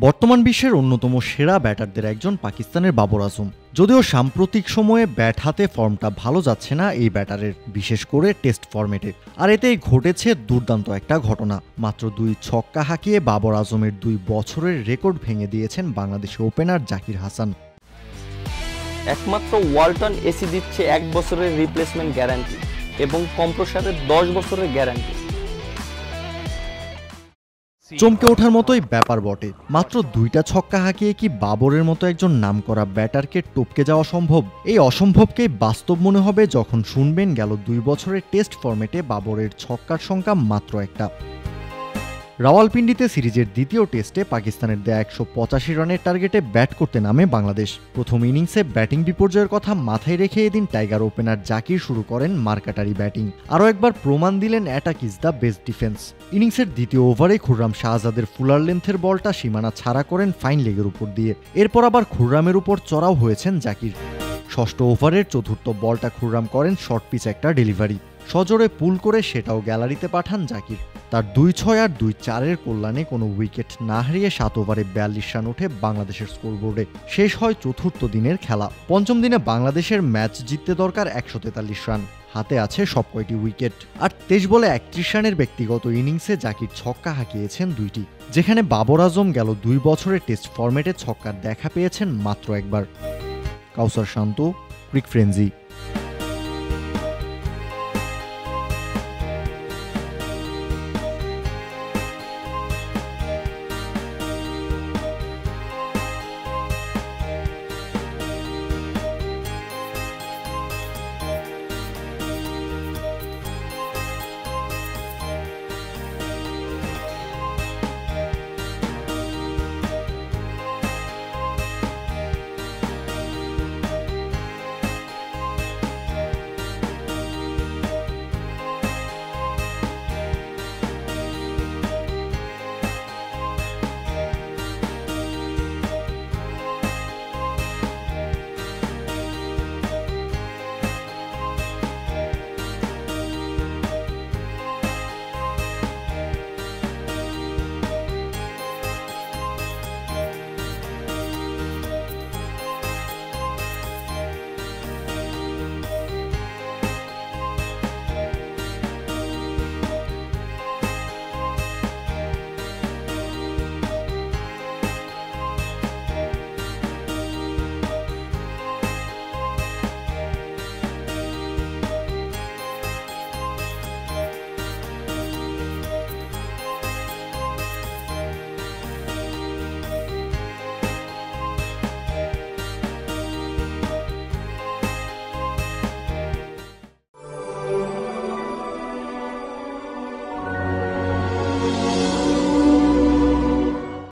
বর্তমান বিশ্বের অন্যতম সেরা ব্যাটারদের একজন পাকিস্তানের বাবর আজম। যদিও সাম্প্রতিক সময়ে ব্যাট হাতে ফর্মটা ভালো যাচ্ছে না এই ব্যাটারের, বিশেষ করে টেস্ট ফরম্যাটে। আর এতেই ঘটেছে দুর্দান্ত একটা ঘটনা। মাত্র 2 ছক্কা হাঁকিয়ে বাবর আজমের 2 বছরের রেকর্ড ভেঙে দিয়েছেন বাংলাদেশের ওপেনার জাকির হাসান। একমাত্র ওয়ালটন এসি দিচ্ছে 1 বছরের রিপ্লেসমেন্ট গ্যারান্টি এবং কম্প্রেসারের 10 বছরের গ্যারান্টি। চমকে ওঠার মতোই ব্যাপার বটে। মাত্র 2টা ছক্কা হাঁকিয়ে কি বাবরের মতো একজন নামকরা ব্যাটারকে টপকে যাওয়া সম্ভব? এই অসম্ভবকেই বাস্তব মনে হবে যখন শুনবেন গেল 2 বছরের টেস্ট ফরম্যাটে বাবরের ছক্কার সংখ্যা মাত্র 1টা। রাওয়ালপিন্ডিতে সিরিজের দ্বিতীয় টেস্টে পাকিস্তানের দেয়া 185 রানের টার্গেটে ব্যাট করতে নামে বাংলাদেশ। প্রথম ইনিংসে ব্যাটিং বিপর্যয়ের কথা মাথায় রেখে এদিন টাইগার ওপেনার জাকির শুরু করেন মারকাটারি ব্যাটিং। আরও একবার প্রমাণ দিলেন attack is the best defence. ইনিংসের দ্বিতীয় ওভারে খুররাম শাহজাদের ফুলার লেন্থের বলটা সীমানা ছাড়া করেন ফাইন লেগের উপর দিয়ে। এরপর আবার খুররামের উপর চড়াও হয়েছেন জাকির। ষষ্ঠ ওভারের চতুর্থ বলটা খুররাম করেন শর্ট পিচ একটা ডেলিভারি। সজোরে পুল করে সেটাও গ্যালারিতে পাঠান জাকির। তার 2-6 আর 2-4-এর কল্যাণে কোনো উইকেট না হারিয়ে 7 ওভারে 42 রান ওঠে বাংলাদেশের স্কোরবোর্ডে। শেষ হয় চতুর্থ দিনের খেলা। পঞ্চম দিনে বাংলাদেশের ম্যাচ জিততে দরকার 143 রান। হাতে আছে সব কয়টি উইকেট। আর 23 বলে 31 রানের ব্যক্তিগত ইনিংসে জাকির ছক্কা হাঁকিয়েছেন 2টি, যেখানে বাবর আজম গেল 2 বছরের টেস্ট ফরম্যাটে ছক্কার দেখা পেয়েছেন মাত্র একবার। কাউসার শান্ত, ক্রিক ফ্রেঞ্জি।